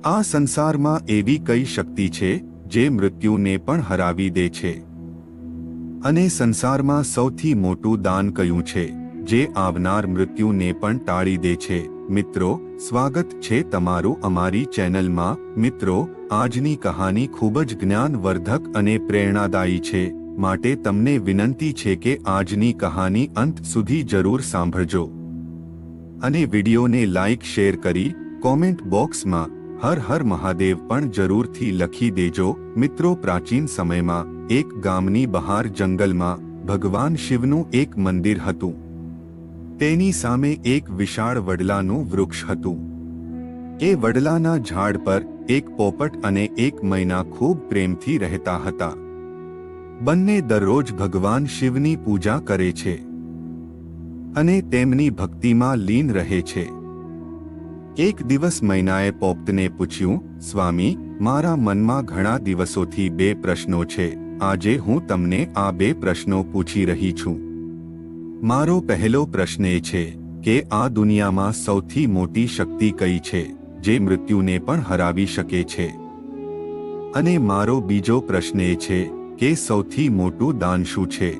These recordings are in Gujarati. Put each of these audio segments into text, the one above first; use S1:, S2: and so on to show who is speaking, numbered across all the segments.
S1: આ સંસારમાં એવી કઈ શક્તિ છે જે મૃત્યુને પણ હરાવી દે છે? અને સંસારમાં સૌથી મોટું દાન કયું છે જે આવનાર મૃત્યુને પણ ટાળી દે છે? મિત્રો, સ્વાગત છે તમારું અમારી ચેનલમાં. મિત્રો, આજની કહાની ખૂબ જ જ્ઞાનવર્ધક અને પ્રેરણાદાયી છે, માટે તમને વિનંતી છે કે આજની કહાની અંત સુધી જરૂર સાંભળજો અને વિડીયોને લાઈક શેર કરી કોમેન્ટ બોક્સમાં હર હર મહાદેવ પણ જરૂરથી લખી દેજો. મિત્રો, પ્રાચીન સમયમાં એક ગામની બહાર જંગલમાં ભગવાન શિવનું એક મંદિર હતું. તેની સામે એક વિશાળ વડલાનું વૃક્ષ હતું. એ વડલાના ઝાડ પર એક પોપટ અને એક મૈના ખૂબ પ્રેમથી રહેતા હતા. બંને દરરોજ ભગવાન શિવની પૂજા કરે છે અને તેમની ભક્તિમાં લીન રહે છે. એક દિવસ મૈનાએ પોપટને પૂછ્યું, સ્વામી, મારા મનમાં ઘણા દિવસોથી બે પ્રશ્નો છે. આજે હું તમને આ બે પ્રશ્નો પૂછી રહી છું. મારો પહેલો પ્રશ્ન એ છે કે આ દુનિયામાં સૌથી મોટી શક્તિ કઈ છે જે મૃત્યુને પણ હરાવી શકે છે? અને મારો બીજો પ્રશ્ન એ છે કે સૌથી મોટું દાન શું છે?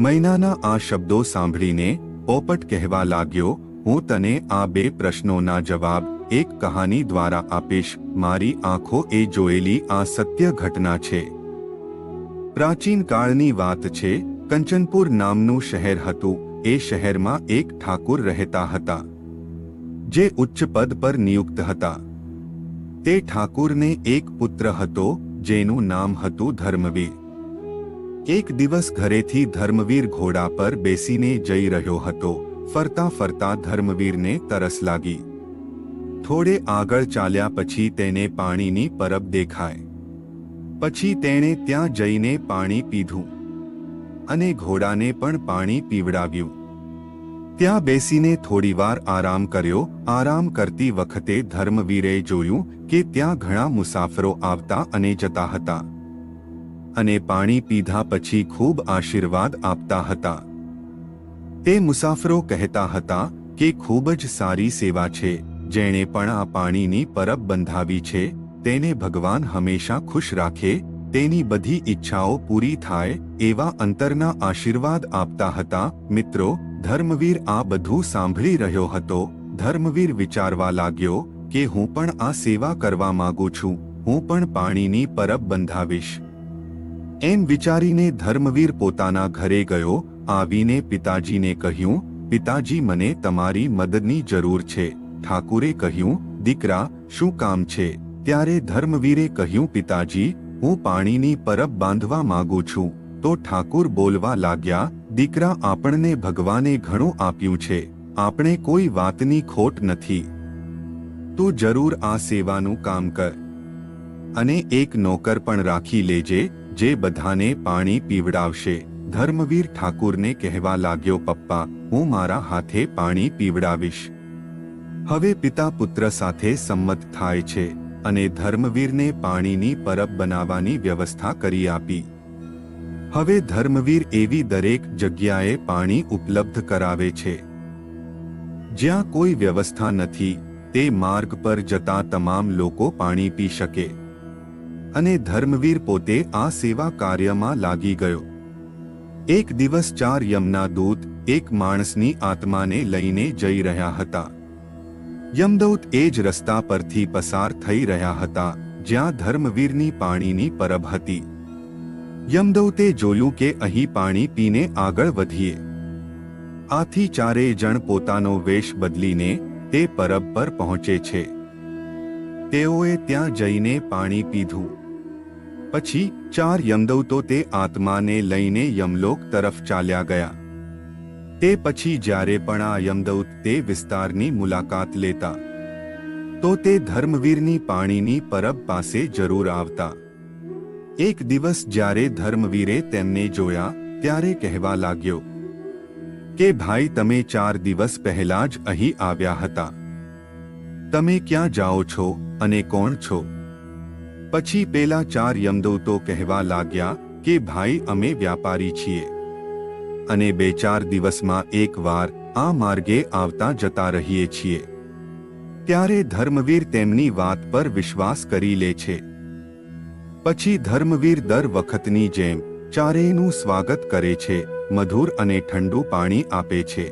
S1: મૈનાના આ શબ્દો સાંભળીને પોપટ કહેવા લાગ્યો, હું તને આ બે પ્રશ્નોના જવાબ એક કહાની દ્વારા આપીશ. મારી આંખો એ જોયેલી આ સત્ય ઘટના છે. પ્રાચીન કાળની વાત છે. કંચનપુર નામનું શહેર હતું. એ શહેરમાં એક ઠાકુર રહેતા હતા જે ઉચ્ચ પદ પર નિયુક્ત હતા. તે ઠાકુરને એક પુત્ર હતો જેનું નામ હતું ધર્મવીર. એક દિવસ ઘરેથી ધર્મવીર ઘોડા પર બેસીને જઈ રહ્યો હતો. ફરતા ફરતા ધર્મવીરને તરસ લાગી. થોડે આગળ ચાલ્યા પછી તેને પાણીની પરબ દેખાય. પછી તેણે ત્યાં જઈને પાણી પીધું અને ઘોડાને પણ પાણી પીવડાવ્યું. ત્યાં બેસીને થોડીવાર આરામ કર્યો. આરામ કરતી વખતે ધર્મવીરે જોયું કે ત્યાં ઘણા મુસાફરો આવતા અને જતા હતા અને પાણી પીધા પછી ખૂબ આશીર્વાદ આપતા હતા. તે મુસાફરો કહેતા હતા કે ખૂબ જ સારી સેવા છે. જેણે પણ આ પાણીની પરબ બંધાવી છે તેને ભગવાન હંમેશા ખુશ રાખે, તેની બધી ઈચ્છાઓ પૂરી થાય, એવા અંતરના આશીર્વાદ આપતા હતા. મિત્રો, ધર્મવીર આ બધું સાંભળી રહ્યો હતો. ધર્મવીર વિચારવા લાગ્યો કે હું પણ આ સેવા કરવા માંગુ છું, હું પણ પાણીની પરબ બંધાવીશ. એમ વિચારીને ધર્મવીર પોતાના ઘરે ગયો. આવીને પિતાજીને કહ્યું, પિતાજી, મને તમારી મદદની જરૂર છે. ઠાકુરે કહ્યું, દીકરા, શું કામ છે? ત્યારે ધર્મવીરે કહ્યું, પિતાજી, હું પાણીની પરબ બાંધવા માંગુ છું. તો ઠાકુર બોલવા લાગ્યા, દીકરા, આપણને ભગવાને ઘણું આપ્યું છે, આપણે કોઈ વાતની ખોટ નથી. તું જરૂર આ સેવાનું કામ કર અને એક નોકર પણ રાખી લેજે જે બધાને પાણી પીવડાવશે. ધર્મવીર ઠાકુરને કહેવા લાગ્યો, પપ્પા, હું મારા હાથે પાણી પીવડાવીશ. હવે પિતા પુત્ર સાથે સંમત થાય છે અને ધર્મવીરને પાણીની પરબ બનાવવાની વ્યવસ્થા કરી આપી. હવે ધર્મવીર એવી દરેક જગ્યાએ પાણી ઉપલબ્ધ કરાવે છે જ્યાં કોઈ વ્યવસ્થા નથી. તે માર્ગ પર જતા તમામ લોકો પાણી પી શકે. અને ધર્મવીર પોતે આ સેવા કાર્યમાં લાગી ગયો. એક દિવસ 4 યમના દૂત એક માણસની આત્માને લઈને જઈ રહ્યા હતા. યમદૂત એ જ રસ્તા પરથી પસાર થઈ રહ્યા હતા જ્યાં ધર્મવીરની પાણીની પરબ હતી. યમદૂતે જોયું કે અહીં પાણી પીને આગળ વધીએ. આથી ચારેય જણ પોતાનો વેશ બદલીને તે પરબ પર પહોંચે છે. તેઓએ ત્યાં જઈને પાણી પીધું. પછી 4 યમદૂતો તે આત્માને લઈને યમલોક તરફ ચાલ્યા ગયા. તે પછી જ્યારે પણ આ યમદૂત તે વિસ્તારની મુલાકાત લેતા તો તે ધર્મવીરની પાણીની પરબ પાસે જરૂર આવતા. એક દિવસ જ્યારે ધર્મવીરે તેમને જોયા ત્યારે કહેવા લાગ્યો કે ભાઈ, તમે 4 દિવસ પહેલા જ અહીં આવ્યા હતા. તમે ક્યાં જાઓ છો અને કોણ છો? પછી પેલા 4 યમદૂતો કહેવા લાગ્યા કે ભાઈ, અમે વ્યાપારી છીએ અને 2-4 દિવસમાં એક વાર આ માર્ગે આવતા જતા રહીએ છીએ. ત્યારે ધર્મવીર તેમની વાત પર વિશ્વાસ કરી લે છે. પછી ધર્મવીર દર વખતની જેમ ચારેયનું સ્વાગત કરે છે, મધુર અને ઠંડુ પાણી આપે છે.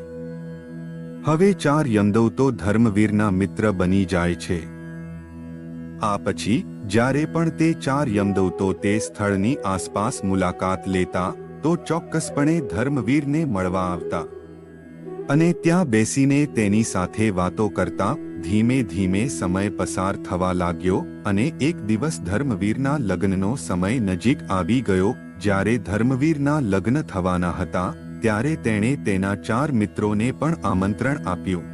S1: હવે 4 યમદૂતો ધર્મવીરના મિત્ર બની જાય છે. આ પછી જ્યારે પણ તે 4 યમદૂતો તે સ્થળની આસપાસ મુલાકાત લેતા તો ચોક્કસપણે ધર્મવીરને મળવા આવતા અને ત્યાં બેસીને તેની સાથે વાતો કરતા. ધીમે ધીમે સમય પસાર થવા લાગ્યો અને એક દિવસ ધર્મવીરના લગ્નનો સમય નજીક આવી ગયો. જ્યારે ધર્મવીરના લગ્ન થવાના હતા ત્યારે તેણે તેના 4 મિત્રોને પણ આમંત્રણ આપ્યું.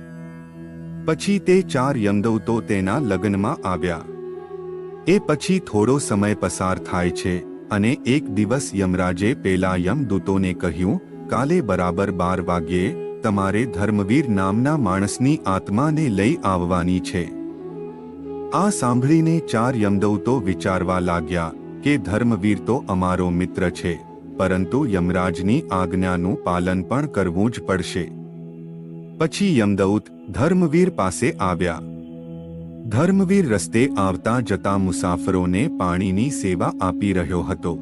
S1: પછી તે 4 યમદૂતો તેના લગ્નમાં આવ્યા. એ પછી થોડો સમય પસાર થાય છે અને એક દિવસ યમરાજે પેલા યમદૂતોને કહ્યું, કાલે બરાબર 12 વાગ્યે તમારે ધર્મવીર નામના માણસની આત્માને લઈ આવવાની છે. આ સાંભળીને 4 યમદૂતો વિચારવા લાગ્યા કે ધર્મવીર તો અમારો મિત્ર છે, પરંતુ યમરાજની આજ્ઞાનું પાલન પણ કરવું જ પડશે. પછી યમદૂત ધર્મવીર પાસે આવ્યા. ધર્મવીર રસ્તે આવતા જતા મુસાફરોને પાણીની સેવા આપી રહ્યો હતો.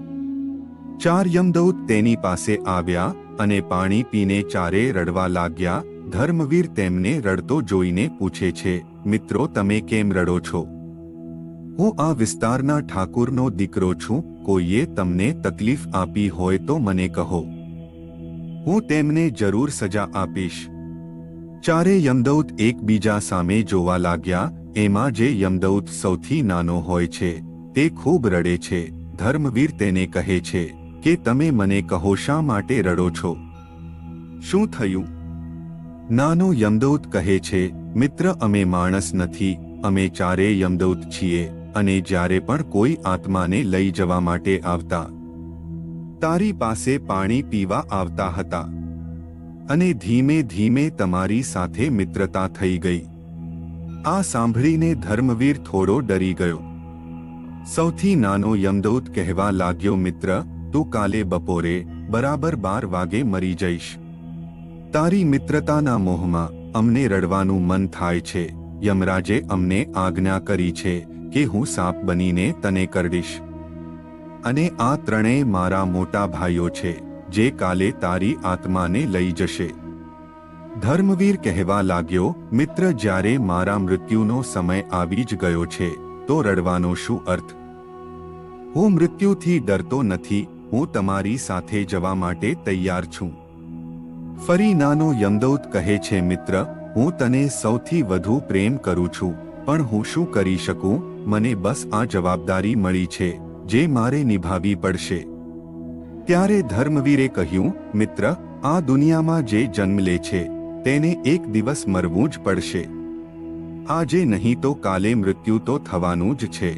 S1: 4 યમદૂત તેની પાસે આવ્યા અને પાણી પીને ચારે રડવા લાગ્યા. ધર્મવીર તેમને રડતો જોઈને પૂછે છે, મિત્રો તમે કેમ રડો છો? હું આ વિસ્તારના ઠાકુરનો દીકરો છું. કોઈએ તમને તકલીફ આપી હોય તો મને કહો, હું તેમને જરૂર સજા આપીશ. ચારે યમદૂત એકબીજા સામે જોવા લાગ્યા. એમાં જે યમદૂત સૌથી નાનો હોય છે તે ખૂબ રડે છે. ધર્મવીર તેને કહે છે કે તમે મને કહો શા માટે રડો છો? શું થયું? નાનો યમદૂત કહે છે, મિત્ર અમે માણસ નથી, અમે 4 યમદૂત છીએ અને જ્યારે પણ કોઈ આત્માને લઈ જવા માટે આવતા તારી પાસે પાણી પીવા આવતા હતા અને ધીમે ધીમે તમારી સાથે મિત્રતા થઈ ગઈ. આ સાંભળીને ધર્મવીર થોડો ડરી ગયો. સૌથી નાનો યમદૂત કહેવા લાગ્યો, મિત્ર તું કાલે બપોરે બરાબર 12 વાગે મરી જઈશ. તારી મિત્રતાના મોહમાં અમને રડવાનું મન થાય છે. યમરાજે અમને આજ્ઞા કરી છે કે હું સાપ બનીને તને કરડીશ અને આ 3 મારા મોટા ભાઈઓ છે જે કાલે તારી આત્માને લઈ જશે. ધર્મવીર કહેવા લાગ્યો, મિત્ર જ્યારે મારા મૃત્યુનો સમય આવી જ ગયો છે તો રડવાનો શું અર્થ? હું મૃત્યુથી ડરતો નથી. હું તમારી સાથે જવા માટે તૈયાર છું. ફરી નાનો યમદૂત કહે છે, મિત્ર હું તને સૌથી વધુ પ્રેમ કરું છું, પણ હું શું કરી શકું? મને બસ આ જવાબદારી મળી છે જે મારે નિભાવવી પડશે. ત્યારે ધર્મવીરે કહ્યું, મિત્ર આ દુનિયામાં જે જન્મ લે છે તેને એક દિવસ મરવું જ પડશે. આજે નહીં તો કાલે મૃત્યુ તો થવાનું જ છે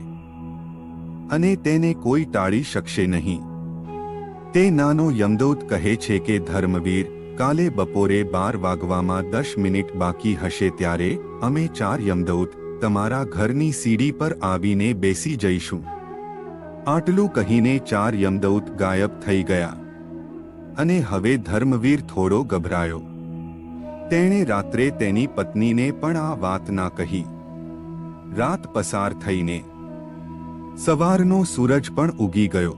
S1: અને તેને કોઈ ટાળી શકશે નહીં. તે નાનો યમદૂત કહે છે કે ધર્મવીર કાલે બપોરે 12 વાગવામાં 10 મિનિટ બાકી હશે ત્યારે અમે 4 યમદૂત તમારા ઘરની સીડી પર આવીને બેસી જઈશું. આટલું કહીને 4 યમદૂત ગાયબ થઈ ગયા અને હવે ધર્મવીર થોડો ગભરાયો. તેણે રાત્રે તેની પત્નીને પણ આ વાત ના કહી. રાત પસાર થઈને સવારનો સૂરજ પણ ઉગી ગયો.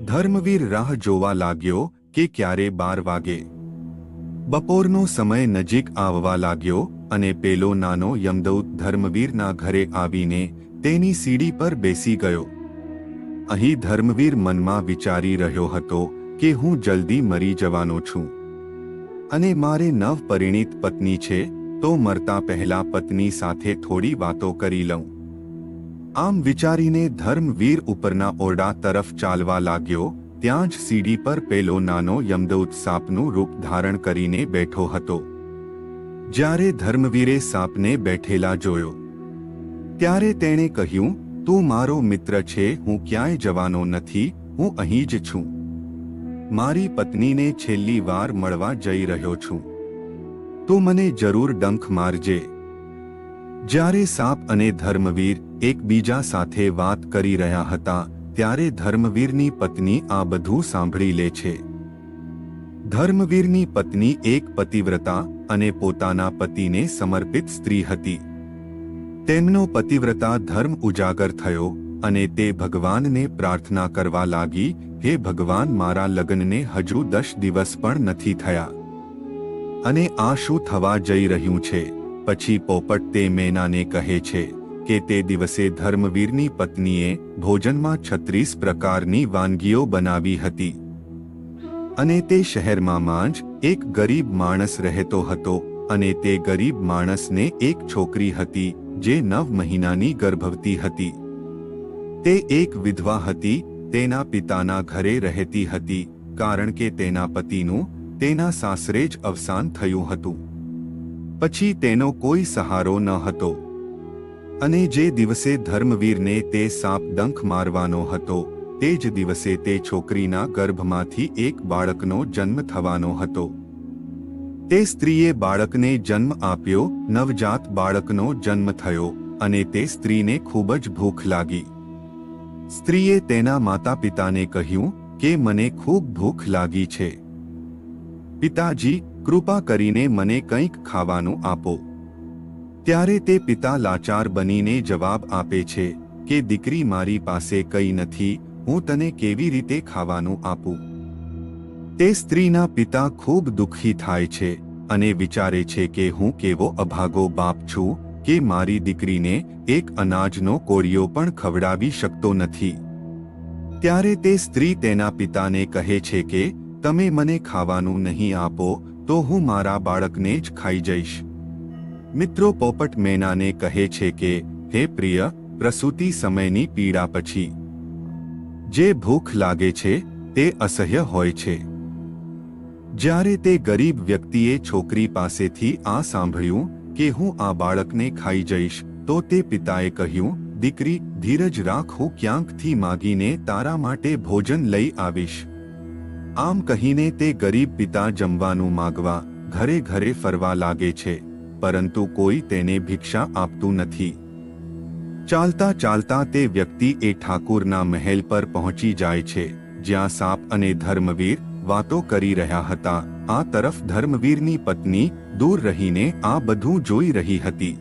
S1: ધર્મવીર રાહ જોવા લાગ્યો કે ક્યારે 12 વાગે. બપોરનો સમય નજીક આવવા લાગ્યો અને પેલો નાનો યમદૂત ધર્મવીરના ઘરે આવીને તેની સીડી પર બેસી ગયો. અહીં ધર્મવીર મનમાં વિચારી રહ્યો હતો કે હું જલ્દી મરી જવાનો છું અને મારે નવપરિણીત પત્ની છે તો મરતા પહેલા પત્ની સાથે થોડી વાતો કરી લઉં. આમ વિચારીને ધર્મવીર ઉપરના ઓરડા તરફ ચાલવા લાગ્યો. ત્યાં જ સીડી પર પેલો નાનો યમદૂત સાપનું રૂપ ધારણ કરીને બેઠો હતો. જ્યારે ધર્મવીરે સાપને બેઠેલા જોયો ત્યારે તેણે કહ્યું, તું મારો મિત્ર છે, હું ક્યાંય જવાનો નથી, હું અહીં જ છું. મારી પત્નીને છેલ્લી વાર મળવા જઈ રહ્યો છું. તું મને જરૂર ડંખ મારજે. જ્યારે સાપ અને ધર્મવીર એકબીજા સાથે વાત કરી રહ્યા હતા ત્યારે ધર્મવીરની પત્ની આ બધું સાંભળી લે છે. ધર્મવીરની પત્ની એક પતિવ્રતા અને પોતાના પતિને સમર્પિત સ્ત્રી હતી. તેમનો પતિવ્રતા ધર્મ ઉજાગર થયો અને તે ભગવાનને પ્રાર્થના કરવા લાગી, હે ભગવાન, મારા લગ્નને હજુ 10 દિવસ પણ નથી થયા અને આ શું થવા જઈ રહ્યું છે? પછી પોપટ તે મેનાને કહે છે કે તે દિવસે ધર્મવીરની પત્નીએ ભોજનમાં 36 પ્રકારની વાનગીઓ બનાવી હતી અને તે શહેરમાં જ એક ગરીબ માણસ રહેતો હતો અને તે ગરીબ માણસને એક છોકરી હતી જે 9 મહિનાની ગર્ભવતી હતી. તે એક વિધવા હતી, તેના પિતાના ઘરે રહેતી હતી કારણ કે તેના પતિનું તેના સાસરે જ અવસાન થયું હતું. પછી તેનો કોઈ સહારો ન હતો અને જે દિવસે ધર્મવીરને તે સાપ ડંખ મારવાનો હતો તે જ દિવસે તે છોકરીના ગર્ભમાંથી એક બાળકનો જન્મ થવાનો હતો. તે સ્ત્રીએ બાળકને જન્મ આપ્યો. નવજાત બાળકનો જન્મ થયો અને તે સ્ત્રીને ખૂબ જ ભૂખ લાગી. સ્ત્રીએ તેના માતા પિતાને કહ્યું કે મને ખૂબ ભૂખ લાગી છે. પિતાજી, કૃપા કરીને મને કંઈક ખાવાનું આપો. ત્યારે તે પિતા લાચાર બનીને જવાબ આપે છે કે દીકરી, મારી પાસે કંઈ નથી, હું તને કેવી રીતે ખાવાનું આપું? તે સ્ત્રીના પિતા ખૂબ દુઃખી થાય છે અને વિચારે છે કે હું કેવો અભાગો બાપ છું કે મારી દીકરીને એક અનાજનો કોળિયો પણ ખવડાવી શકતો નથી. ત્યારે તે સ્ત્રી તેના પિતાને કહે છે કે તમે મને ખાવાનું નહીં આપો તો હું મારા બાળકને જ ખાઈ જઈશ. મિત્રો, પોપટ મેનાને કહે છે કે હે પ્રિય, પ્રસૂતિ સમયની પીડા પછી જે ભૂખ લાગે છે તે અસહ્ય હોય છે. જ્યારે તે ગરીબ વ્યક્તિએ છોકરી પાસેથી આ સાંભળ્યું કે હું આ બાળકને ખાઈ જઈશ તો તે પિતાએ કહ્યું, દીકરી, ધીરજ રાખ, હું ક્યાંકથી માગીને તારા માટે ભોજન લઈ આવીશ. આમ કહીને તે ગરીબ પિતા જમવાનું માગવા ઘરે ઘરે ફરવા લાગે છે, પરંતુ કોઈ તેને ભિક્ષા આપતું નથી. ચાલતા ચાલતા તે વ્યક્તિ એ ઠાકુરના મહેલ પર પહોંચી જાય છે જ્યાં સાપ અને ધર્મવીર વાતો કરી રહ્યા હતા. આ તરફ ધર્મવીરની પત્ની દૂર રહીને આ બધું જોઈ રહી હતી.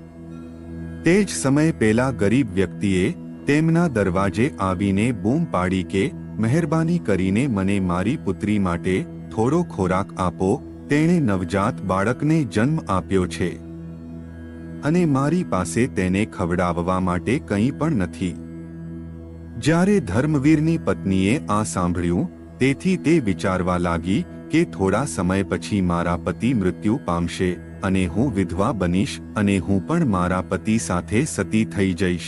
S1: તે જ સમયે પેલા ગરીબ વ્યક્તિએ તેમના દરવાજે આવીને બૂમ પાડી કે મહેરબાની કરીને મને મારી પુત્રી માટે થોડો ખોરાક આપો. તેણે નવજાત બાળકને જન્મ આપ્યો છે અને મારી પાસે તેને ખવડાવવા માટે કંઈ પણ નથી. જ્યારે ધર્મવીરની પત્નીએ આ સાંભળ્યું તેથી તે વિચારવા લાગી કે થોડા સમય પછી મારા પતિ મૃત્યુ પામશે અને હું વિધવા બનીશ અને હું પણ મારા પતિ સાથે સતી થઈ જઈશ.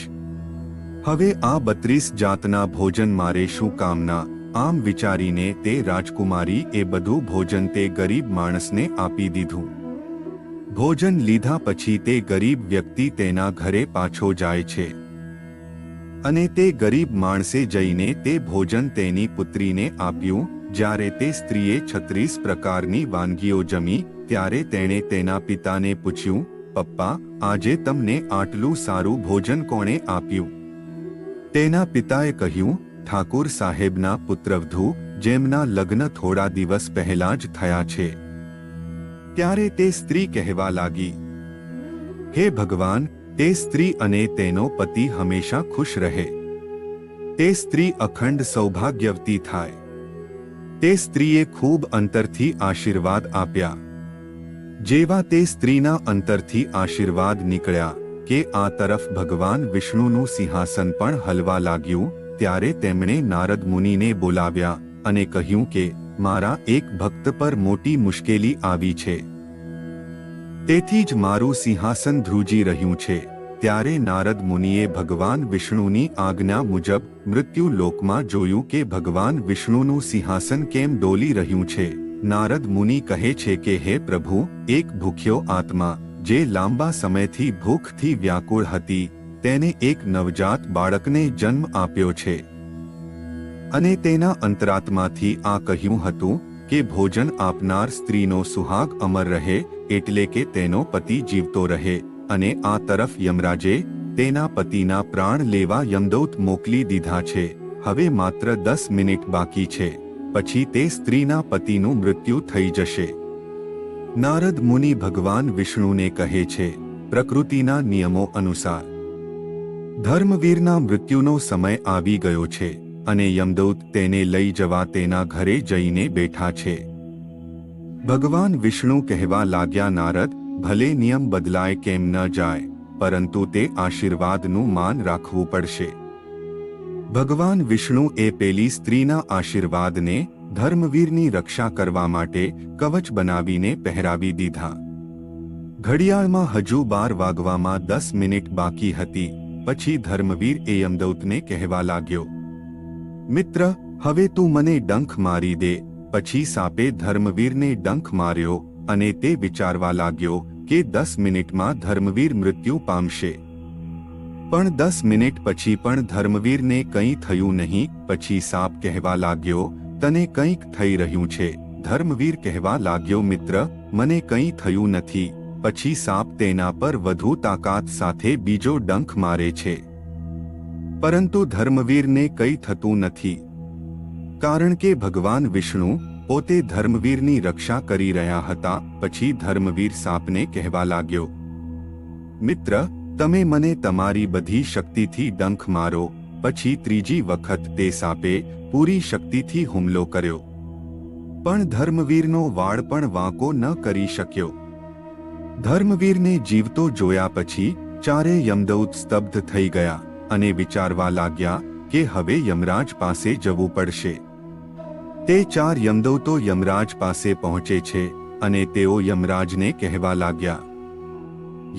S1: હવે આ 32 જાતના ભોજન મારે શું કામના? આમ વિચારીને તે રાજકુમારી એ બધું ભોજન તે ગરીબ માણસને આપી દીધું. ભોજન લીધા પછી તે ગરીબ વ્યક્તિ તેના ઘરે પાછો જાય છે અને તે ગરીબ માણસે જઈને તે ભોજન તેની પુત્રીને આપ્યું. જ્યારે તે સ્ત્રીએ 36 પ્રકારની વાનગીઓ જમી ત્યારે તેણે તેના પિતાને પૂછ્યું, પપ્પા, આજે તમને આટલું સારું ભોજન કોણે આપ્યું? તેના પિતાએ કહ્યું, ઠાકુર સાહેબના પુત્રવધુ જેમના લગ્ન થોડા દિવસ પહેલા જ થયા છે. ત્યારે તે સ્ત્રી કહેવા લાગી, હે ભગવાન, તે સ્ત્રી અને તેનો પતિ હંમેશા ખુશ રહે. તે સ્ત્રી અખંડ સૌભાગ્યવતી થાય. તે સ્ત્રીએ ખૂબ અંતરથી આશીર્વાદ આપ્યા. જેવા તે સ્ત્રીના અંતરથી આશીર્વાદ નીકળ્યા કે આ તરફ ભગવાન વિષ્ણુનું સિંહાસન પણ હલવા લાગ્યું. ત્યારે તેમણે નારદ મુનિને બોલાવ્યા અને કહ્યું કે મારા એક ભક્ત પર મોટી મુશ્કેલી આવી છે, તેથી જ મારું સિંહાસન ધ્રુજી રહ્યું છે. ત્યારે નારદ મુનિએ ભગવાન વિષ્ણુની આજ્ઞા મુજબ મૃત્યુ લોકમાં જોયું કે ભગવાન વિષ્ણુનું સિંહાસન કેમ ડોલી રહ્યું છે. નારદ મુનિ કહે છે કે હે પ્રભુ, એક ભૂખ્યો આત્મા જે લાંબા સમયથી ભૂખથી વ્યાકુળ હતી તેને એક નવજાત બાળકને જન્મ આપ્યો છે અને તેના અંતરાત્માથી આ કહ્યું હતું કે ભોજન આપનાર સ્ત્રીનો સુહાગ અમર રહે, એટલે કે તેનો પતિ જીવતો રહે. અને આ તરફ યમરાજે તેના પતિના પ્રાણ લેવા યમદૂત મોકલી દીધા છે. હવે માત્ર 10 મિનિટ બાકી છે, પછી તે સ્ત્રીના પતિનું મૃત્યુ થઈ જશે. નારદ મુનિ ભગવાન વિષ્ણુને કહે છે, પ્રકૃતિના નિયમો અનુસાર ધર્મવીરના મૃત્યુનો સમય આવી ગયો છે અને યમદૂત તેને લઈ જવા તેના ઘરે જઈને બેઠા છે. ભગવાન વિષ્ણુ કહેવા લાગ્યા, નારદ, ભલે નિયમ બદલાય કેમ ન જાય, પરંતુ તે આશીર્વાદનું માન રાખવું પડશે. ભગવાન વિષ્ણુ એ પેલી સ્ત્રીના આશીર્વાદને ધર્મવીરની રક્ષા કરવા માટે કવચ બનાવીને પહેરાવી દીધા. ઘડિયાળમાં હજુ 12 વાગવામાં 10 મિનિટ બાકી હતી. પછી ધર્મવીર એ યમદૂતને કહેવા લાગ્યો, મિત્ર, હવે તું મને ડંખ મારી દે. પછી સાપે ધર્મવીરને ડંખ માર્યો અને તે વિચારવા લાગ્યો કે 10 મિનિટમાં ધર્મવીર મૃત્યુ પામશે. પણ 10 મિનિટ પછી પણ ધર્મવીરને કંઈ થયું નહીં. પછી સાપ કહેવા લાગ્યો, તને કંઈક થઈ રહ્યું છે. ધર્મવીર કહેવા લાગ્યો, મિત્ર, મને કંઈ થયું નથી. પછી સાપ તેના પર વધુ તાકાત સાથે બીજો ડંખ મારે છે, પરંતુ ધર્મવીરને કંઈ થતું નથી, કારણ કે ભગવાન વિષ્ણુ પોતે ધર્મવીરની રક્ષા કરી રહ્યા હતા. પછી ધર્મવીર સાપને કહેવા લાગ્યો, મિત્ર, તમે મને તમારી બધી શક્તિથી ડંખ મારો. પછી ત્રીજી વખત તે સાપે પૂરી શક્તિથી હુમલો કર્યો, પણ ધર્મવીરનો વાળ પણ વાંકો ન કરી શક્યો. ધર્મવીરને જીવતો જોયા પછી ચારે યમદૂત સ્તબ્ધ થઈ ગયા અને વિચારવા લાગ્યા કે હવે યમરાજ પાસે જવું પડશે. તે 4 યમદૂતો યમરાજ પાસે પહોંચે છે અને તેઓ યમરાજને કહેવા લાગ્યા,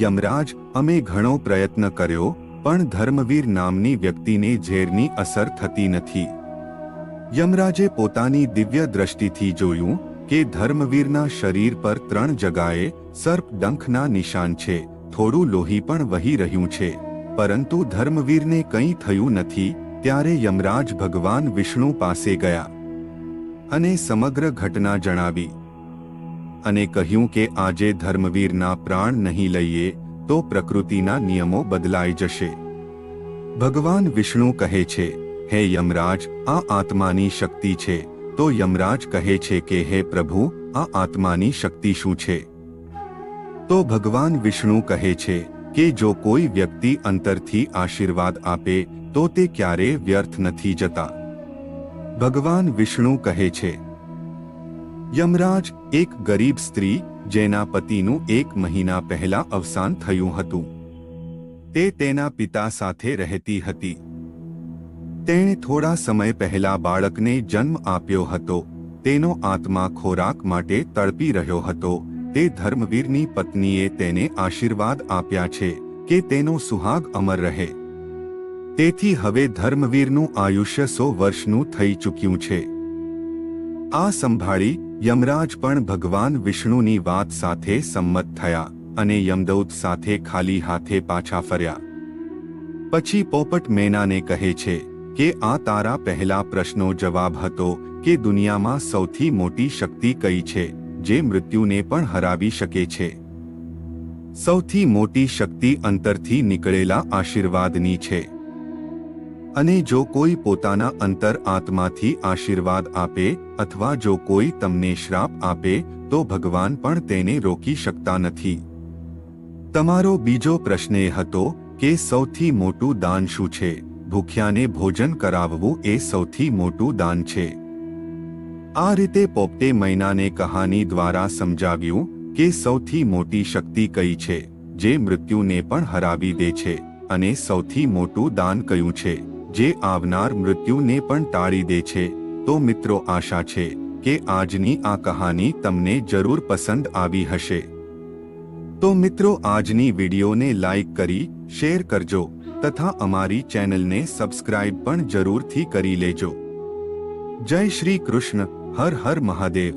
S1: યમરાજ, અમે ઘણો પ્રયત્ન કર્યો, પણ ધર્મવીર નામની વ્યક્તિને ઝેરની અસર થતી નથી. યમરાજે પોતાની દિવ્ય દ્રષ્ટિથી જોયું કે ધર્મવીરના શરીર પર 3 જગાએ સર્પ ડંખના નિશાન છે. થોડું લોહી પણ વહી રહ્યું છે, પરંતુ ધર્મવીરને કંઈ થયું નથી. ત્યારે યમરાજ ભગવાન વિષ્ણુ પાસે ગયા અને સમગ્ર ઘટના જણાવી અને કહ્યું કે આજે ધર્મવીરના પ્રાણ નહીં લઈએ તો પ્રકૃતિના નિયમો બદલાઈ જશે. ભગવાન વિષ્ણુ કહે છે, હે યમરાજ, આ આત્માની શક્તિ છે. તો યમરાજ કહે છે કે હે પ્રભુ, આ આત્માની શક્તિ શું છે? તો ભગવાન વિષ્ણુ કહે છે કે જો કોઈ વ્યક્તિ અંતરથી આશીર્વાદ આપે તો તે ક્યારેય વ્યર્થ નથી જતા. ભગવાન વિષ્ણુ કહે છે, યમરાજ, એક ગરીબ સ્ત્રી જેના પતિનું 1 મહિના પહેલા અવસાન થયું હતું, તે તેના પિતા સાથે રહેતી હતી. તેણે થોડા સમય પહેલા બાળકને જન્મ આપ્યો હતો. તેનો આત્મા ખોરાક માટે તડપી રહ્યો હતો. તે ધર્મવીરની પત્નીએ તેને આશીર્વાદ આપ્યા છે કે તેનો સુહાગ અમર રહે. તેથી હવે ધર્મવીરનું આયુષ્ય 100 વર્ષનું થઈ ચૂક્યું છે. આ સંભાળી યમરાજ પણ ભગવાન વિષ્ણુની વાત સાથે સંમત થયા અને યમદૂત સાથે ખાલી હાથે પાછા ફર્યા. પછી પોપટ મેનાને કહે છે કે આ તારા પહેલા પ્રશ્નનો જવાબ હતો કે દુનિયામાં સૌથી મોટી શક્તિ કઈ છે જે મૃત્યુને પણ હરાવી શકે છે. સૌથી મોટી શક્તિ અંતરથી નીકળેલા આશીર્વાદની છે. અને જો કોઈ પોતાના અંતર આત્માથી આશીર્વાદ આપે અથવા જો કોઈ તમને શ્રાપ આપે તો ભગવાન પણ તેને રોકી શકતા નથી. તમારો બીજો પ્રશ્ન એ હતો કે સૌથી મોટું દાન શું છે? ભૂખ્યાને ભોજન કરાવવું એ સૌથી મોટું દાન છે. આ રીતે પોપટે મૈનાને કહાની દ્વારા સમજાવ્યું કે સૌથી મોટી શક્તિ કઈ છે જે મૃત્યુને પણ હરાવી દે છે અને સૌથી મોટું દાન કયું છે જે આવનાર મૃત્યુને પણ ટાળી દે છે. તો મિત્રો, આશા છે કે આજની આ કહાની તમને જરૂર પસંદ આવી હશે. તો મિત્રો, આજની વિડીયોને લાઈક કરી શેર કરજો તથા અમારી ચેનલને સબસ્ક્રાઇબ પણ જરૂરથી કરી લેજો. જય શ્રી કૃષ્ણ. હર હર મહાદેવ.